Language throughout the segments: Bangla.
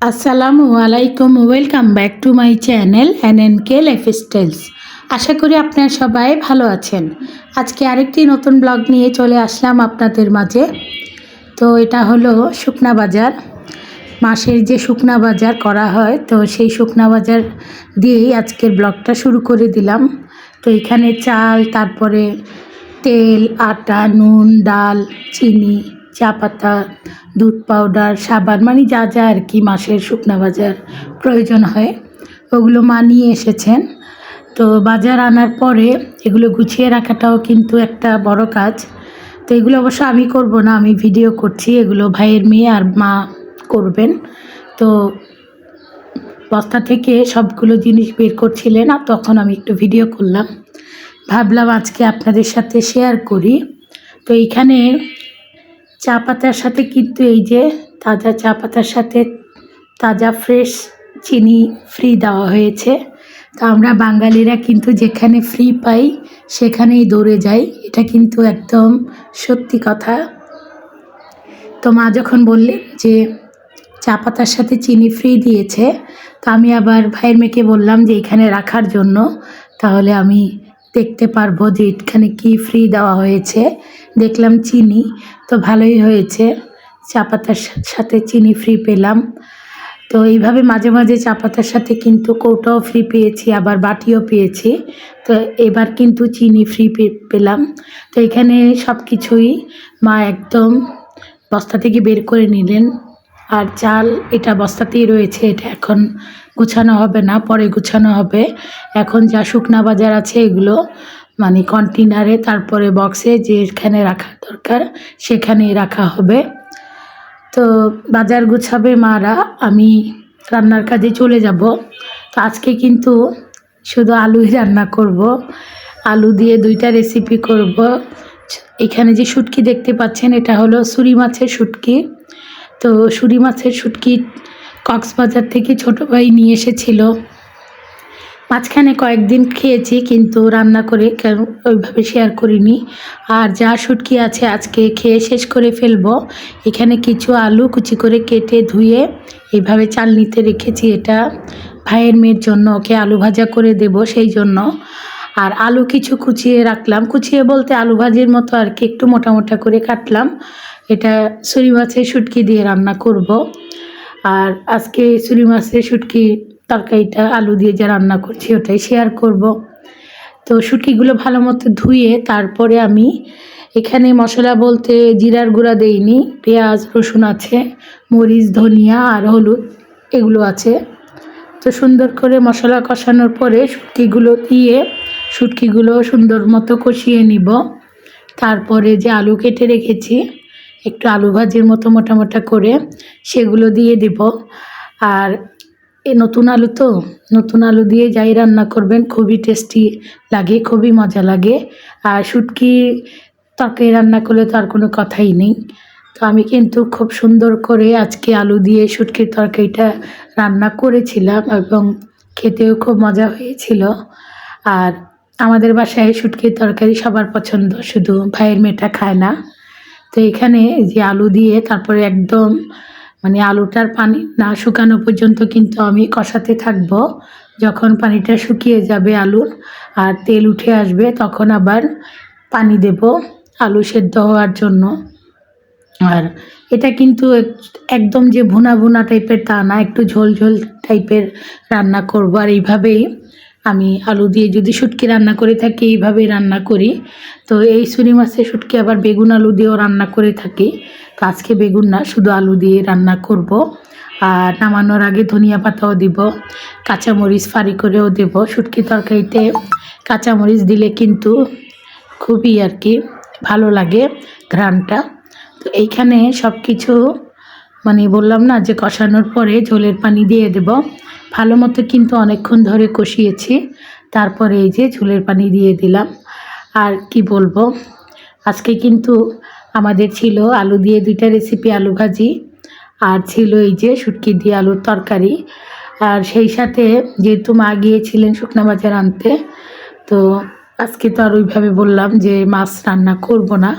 আসসালামু আলাইকুম, welcome back to my channel NNK lifestyles. আশা করি আপনারা সবাই ভালো আছেন। আজকে আরেকটি নতুন ব্লগ নিয়ে চলে আসলাম আপনাদের মাঝে। তো এটা হলো শুকনা বাজার, মাসের যে শুকনা বাজার করা হয়, তো সেই শুকনা বাজার দিয়েই আজকের ব্লগটা শুরু করে দিলাম। তো এখানে চাল, তারপরে তেল, আটা, নুন, ডাল, চিনি, চা পাতা, দুধ পাউডার, সাবান, মানে যা যা আর কি মাসের শুকনা বাজার প্রয়োজন হয় ওগুলো মা নিয়ে এসেছেন। তো বাজার আনার পরে এগুলো গুছিয়ে রাখাটাও কিন্তু একটা বড় কাজ। তো এগুলো অবশ্য আমি করব না, আমি ভিডিও করছি, এগুলো ভাইয়ের মেয়ে আর মা করবেন। তো বস্তা থেকে সবগুলো জিনিস বের করছিলেন, আর তখন আমি একটু ভিডিও করলাম, ভাবলাম আজকে আপনাদের সাথে শেয়ার করি। তো এইখানে চা পাতার সাথে কিন্তু এই যে তাজা চা পাতার সাথে তাজা ফ্রেশ চিনি ফ্রি দেওয়া হয়েছে। তো আমরা বাঙালিরা কিন্তু যেখানে ফ্রি পাই সেখানেই দৌড়ে যাই, এটা কিন্তু একদম সত্যি কথা। তো মা যখন বললেন যে চা পাতার সাথে চিনি ফ্রি দিয়েছে, তো আমি আবার ভাইয়ের মেয়েকে বললাম যে এখানে রাখার জন্য, তাহলে আমি দেখতে পারবো যে এখানে কি ফ্রি দেওয়া হয়েছে। দেখলাম চিনি, তো ভালোই হয়েছে, চা পাতার সাথে চিনি ফ্রি পেলাম। তো এইভাবে মাঝে মাঝে চা পাতার সাথে কিন্তু কৌটাও ফ্রি পেয়েছি, আবার বাটিও পেয়েছি। তো এবার কিন্তু চিনি ফ্রি পেলাম। তো এখানে সব কিছুই মা একদম বস্তা থেকে বের করে নিলেন। আর চাল এটা বস্তাতেই রয়েছে, এটা এখন গুছানো হবে না, পরে গুছানো হবে। এখন যা শুকনা বাজার আছে এগুলো মানে কন্টেনারে, তারপরে বক্সে, যেখানে রাখা দরকার সেখানেই রাখা হবে। তো বাজার গুছাবে মারা, আমি রান্নার কাজে চলে যাব। তো আজকে কিন্তু শুধু আলুই রান্না করব, আলু দিয়ে দুইটা রেসিপি করব। এখানে যে শুটকি দেখতে পাচ্ছেন এটা হলো সুরি মাছের শুটকি। তো সুরি মাছের শুটকি কক্সবাজার থেকে ছোটো ভাই নিয়ে এসেছিল। মাঝখানে কয়েকদিন খেয়েছি কিন্তু রান্না করে ওইভাবে শেয়ার করিনি। আর যা শুটকি আছে আজকে খেয়ে শেষ করে ফেলবো। এখানে কিছু আলু কুচি করে কেটে ধুয়ে এইভাবে চালনিতে রেখেছি, এটা ভাইয়ের মেয়ের জন্য, ওকে আলু ভাজা করে দেব সেই জন্য। আর আলু কিছু কুচিয়ে রাখলাম, কুচিয়ে বলতে আলু ভাজির মতো আর কি, একটু মোটা মোটা করে কাটলাম। এটা সুরি মাছের শুটকি দিয়ে রান্না করব। আর আজকে সুরি মাছের শুটকি তরকারিটা আলু দিয়ে যা রান্না করছি ওটাই শেয়ার করব। তো শুটকিগুলো ভালো মতো ধুয়ে তারপরে আমি এখানে মশলা বলতে জিরার গুঁড়া দেইনি, পেঁয়াজ রসুন আছে, মরিচ ধনিয়া আর হলুদ এগুলো আছে। তো সুন্দর করে মশলা কষানোর পরে শুটকিগুলো দিয়ে শুটকিগুলো সুন্দর মতো কষিয়ে নিব। তারপরে যে আলু কেটে রেখেছি একটু আলু ভাজির মতো মোটা মোটা করে সেগুলো দিয়ে দেব। আর নতুন আলু, তো নতুন আলু দিয়ে যাই রান্না করবেন খুবই টেস্টি লাগে, খুবই মজা লাগে। আর শুটকি তরকারি রান্না করলে তো আর কোনো কথাই নেই। তো আমি কিন্তু খুব সুন্দর করে আজকে আলু দিয়ে শুটকির তরকারিটা রান্না করেছিলাম এবং খেতেও খুব মজা হয়েছিল। আর আমাদের বাসায় শুটকির তরকারি সবার পছন্দ, শুধু ভাইয়ের মেয়েটা খায় না। তো এখানে যে আলু দিয়ে তারপরে একদম মানে আলুটার পানি না শুকানো পর্যন্ত কিন্তু আমি কষাতে থাকব। যখন পানিটা শুকিয়ে যাবে আলুর আর তেল উঠে আসবে তখন আবার পানি দেব আলু সেদ্ধ হওয়ার জন্য। আর এটা কিন্তু একদম যে ভুনা ভুনা টাইপের তা না, একটু ঝোল ঝোল টাইপের রান্না করব। আর এইভাবেই আমি আলু দিয়ে যদি শুটকি রান্না করে থাকি এইভাবেই রান্না করি। তো এই সুরি মাছের শুটকি আবার বেগুন আলু দিয়েও রান্না করে থাকি। তো আজকে বেগুন না, শুধু আলু দিয়ে রান্না করব। আর নামানোর আগে ধনিয়া পাতাও দিব, কাঁচামরিচ ফাড়ি করেও দেব। শুটকি তরকারিতে কাঁচামরিচ দিলে কিন্তু খুবই আর কি ভালো লাগে ঘ্রাণটা। তো এইখানে সব কিছু মানে বললাম না যে কষানোর পরে ঝোলের পানি দিয়ে দেব। ভালো মতো কিন্তু অনেকক্ষণ ধরে কষিয়েছি, তারপরে এই যে ঝোলের পানি দিয়ে দিলাম। আর কি বলবো, আজকে কিন্তু আমাদের ছিল আলু দিয়ে দুইটা রেসিপি, আলু ভাজি আর ছিল এই যে শুটকি দিয়ে আলুর তরকারি। আর সেই সাথে যেহেতু মা গিয়েছিলেন শুকনা বাজার আনতে, তো আজকে তো আর ওইভাবে বললাম যে মাছ রান্না করব না,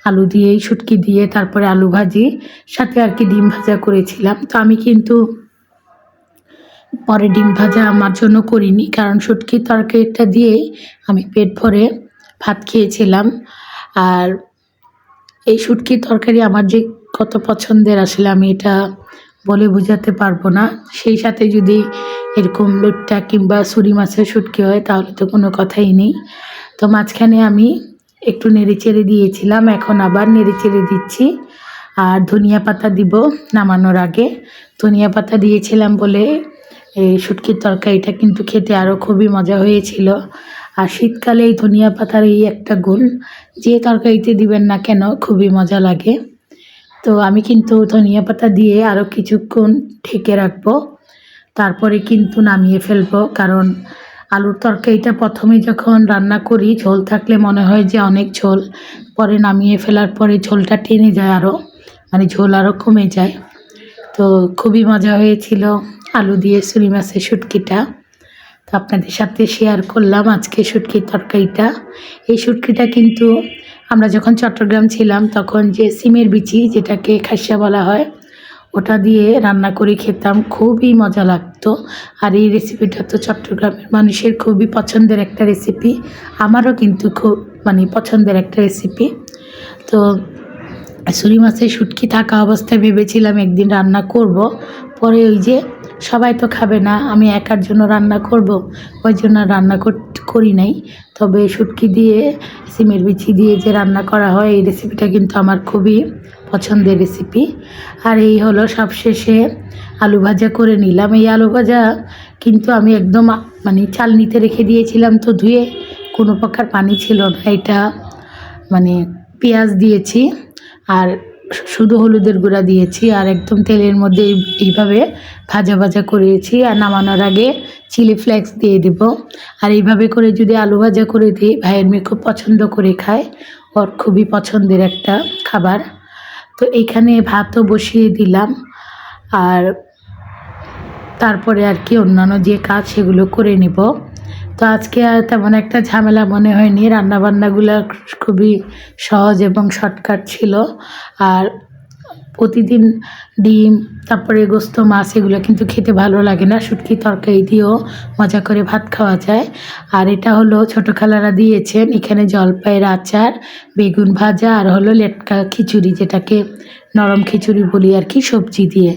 আলু দিয়েই শুটকি দিয়ে তারপরে আলু ভাজি সাথে আর কি ডিম ভাজা করেছিলাম। তো আমি কিন্তু পরে ডিম ভাজা আমার জন্য করিনি, কারণ শুটকির তরকারিটা দিয়েই আমি পেট ভরে ভাত খেয়েছিলাম। আর এই শুটকির তরকারি আমার যে কত পছন্দের, আসলে আমি এটা বলে বোঝাতে পারবো না। সেই সাথে যদি এরকম লইট্টা কিংবা ছুরি মাছের শুটকি হয় তাহলে তো কোনো কথাই নেই। তো মাঝখানে আমি একটু নেড়েচেড়ে দিয়েছিলাম, এখন আবার নেড়েচেড়ে দিচ্ছি। আর ধনিয়া পাতা দিব নামানোর আগে। ধনিয়া পাতা দিয়েছিলাম বলে এই শুটকির তরকারিটা কিন্তু খেতে আরও খুবই মজা হয়েছিল। আর শীতকালে এই ধনিয়া পাতার এই একটা গুণ, যে তরকারিতে দিবেন না কেন খুবই মজা লাগে। তো আমি কিন্তু ধনিয়া পাতা দিয়ে আরও কিছুক্ষণ ঢেকে রাখবো, তারপরে কিন্তু নামিয়ে ফেলবো। কারণ আলুর তরকারিটা প্রথমে যখন রান্না করি ঝোল থাকলে মনে হয় যে অনেক ঝোল, পরে নামিয়ে ফেলার পরে ঝোলটা টেনে যায় আরও, মানে ঝোল আরও কমে যায়। তো খুবই মজা হয়েছিল আলু দিয়ে ছুরি মাছের শুটকিটা। তো আপনাদের সাথে শেয়ার করলাম আজকে শুটকির তরকারিটা। এই শুটকিটা কিন্তু আমরা যখন চট্টগ্রাম ছিলাম তখন যে সিমের বিচি, যেটাকে খাসিয়া বলা হয়, ওটা দিয়ে রান্না করে খেতাম, খুবই মজা লাগতো। আর এই রেসিপিটা তো চট্টগ্রামের মানুষের খুবই পছন্দের একটা রেসিপি, আমারও কিন্তু খুব পছন্দের একটা রেসিপি। তো ছুরি মাছের শুটকি থাকা অবস্থায় ভেবেছিলাম একদিন রান্না করব, পরে ওই যে সবাই তো খাবে না, আমি একার জন্য রান্না করব, ওই জন্য রান্না করি নাই। তবে শুটকি দিয়ে সিমের বিচি দিয়ে যে রান্না করা হয় এই রেসিপিটা কিন্তু আমার খুবই পছন্দের রেসিপি। আর এই হলো সবশেষে আলু ভাজা করে নিলাম। এই আলু ভাজা কিন্তু আমি একদম চালনিতে রেখে দিয়েছিলাম, তো ধুয়ে কোনো প্রকার পানি ছিল না। এটা পেঁয়াজ দিয়েছি আর শুধু হলুদের গুঁড়া দিয়েছি, আর একদম তেলের মধ্যে এইভাবে ভাজা ভাজা করেছি। আর নামানোর আগে চিলি ফ্লেক্স দিয়ে দেব। আর এইভাবে করে যদি আলু ভাজা করে দিই, ভাইয়ের মেয়ে খুব পছন্দ করে খায়, ওর খুবই পছন্দের একটা খাবার। তো এইখানে ভাতও বসিয়ে দিলাম, আর তারপরে আর কি অন্যান্য যে কাজ সেগুলো করে নিব। তো আজকে আর তেমন একটা ঝামেলা মনে হয়নি, রান্নাবান্নাগুলো খুবই সহজ এবং শর্টকাট ছিল। আর প্রতিদিন ডিম, তারপরে গোস্ত, মাছ এগুলো কিন্তু খেতে ভালো লাগে না, শুটকি তরকারি দিয়েও মজা করে ভাত খাওয়া যায়। আর এটা হলো ছোটো খালারা দিয়েছেন, এখানে জলপাইয়ের আচার, বেগুন ভাজা, আর হলো লেটকা খিচুড়ি, যেটাকে নরম খিচুড়ি বলি আর কি, সবজি দিয়ে।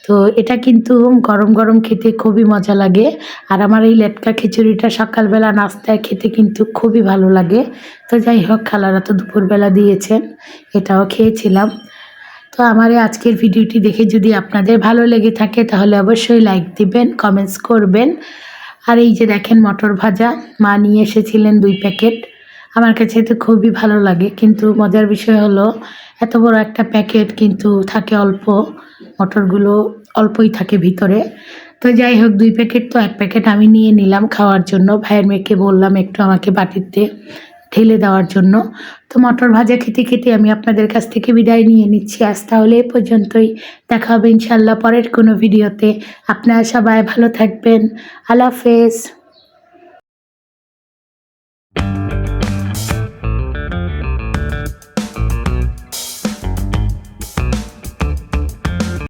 তো এটা কিন্তু গরম গরম খেতে খুবই মজা লাগে। আর আমার এই লেটকা খিচুড়িটা সকালবেলা নাস্তায় খেতে কিন্তু খুবই ভালো লাগে। তো যাই হোক, খালারা তো দুপুরবেলা দিয়েছেন, এটাও খেয়েছিলাম। তো আমার এই আজকের ভিডিওটি দেখে যদি আপনাদের ভালো লেগে থাকে তাহলে অবশ্যই লাইক দিবেন, কমেন্টস করবেন। আর এই যে দেখেন মটর ভাজা, মা নিয়ে এসেছিলেন 2 প্যাকেট। আমার কাছে তো খুবই ভালো লাগে, কিন্তু মজার বিষয় হলো এত বড় একটা প্যাকেট কিন্তু থাকে অল্প, মটরগুলো অল্পই থাকে ভিতরে। তো যাই হোক, 2 প্যাকেট তো 1 প্যাকেট আমি নিয়ে নিলাম খাওয়ার জন্য। ভাইয়ের মেয়েকে বললাম একটু আমাকে বাটিতে ঢেলে দেওয়ার জন্য। তো মটর ভাজা খেতে খেতে আমি আপনাদের কাছ থেকে বিদায় নিয়ে নিচ্ছি আজ। তাহলে এ পর্যন্তই, দেখা হবে ইনশাল্লাহ পরের কোনো ভিডিওতে। আপনারা সবাই ভালো থাকবেন। আল্লাহ হাফেজ।